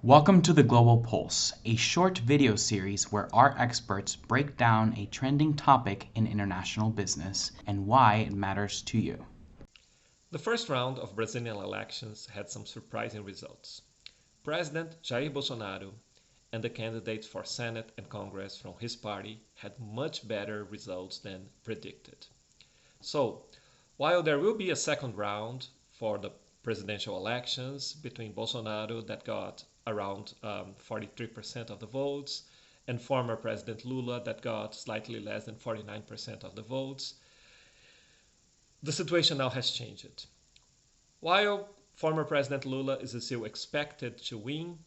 Welcome to the Global Pulse, a short video series where our experts break down a trending topic in international business and why it matters to you. The first round of Brazilian elections had some surprising results. President Jair Bolsonaro and the candidates for Senate and Congress from his party had much better results than predicted. So, while there will be a second round for the presidential elections between Bolsonaro, that got around 43% of the votes, and former President Lula, that got slightly less than 49% of the votes, the situation now has changed. While former President Lula is still expected to win,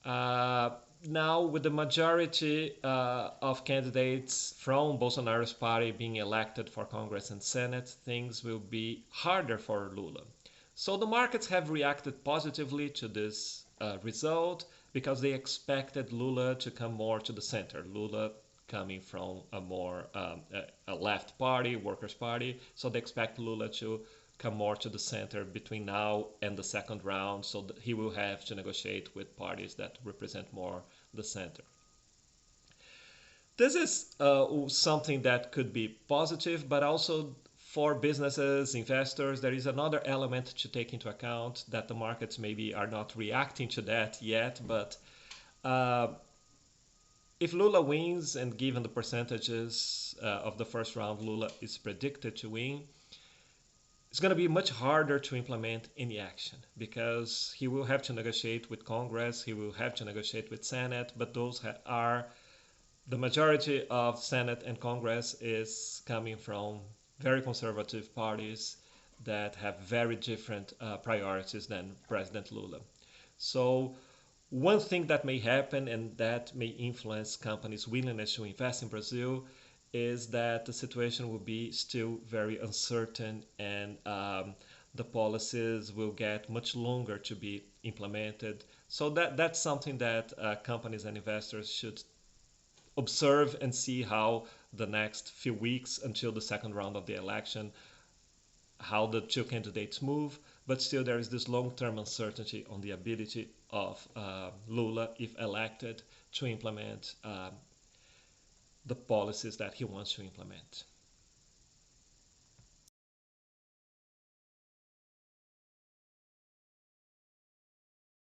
now with the majority of candidates from Bolsonaro's party being elected for Congress and Senate, things will be harder for Lula. So the markets have reacted positively to this result because they expected Lula to come more to the center. Lula coming from a more a left party, workers' party, so they expect Lula to come more to the center between now and the second round, so that he will have to negotiate with parties that represent more the center. This is something that could be positive, but also for businesses, investors, there is another element to take into account that the markets maybe are not reacting to that yet, but if Lula wins, and given the percentages of the first round Lula is predicted to win, it's going to be much harder to implement any action because he will have to negotiate with Congress, he will have to negotiate with Senate, but those are the majority of Senate and Congress is coming from very conservative parties that have very different priorities than President Lula. So one thing that may happen and that may influence companies' willingness to invest in Brazil is that the situation will be still very uncertain and the policies will get much longer to be implemented. So that's something that companies and investors should observe and see how the next few weeks until the second round of the election, how the two candidates move, but still there is this long-term uncertainty on the ability of Lula, if elected, to implement the policies that he wants to implement.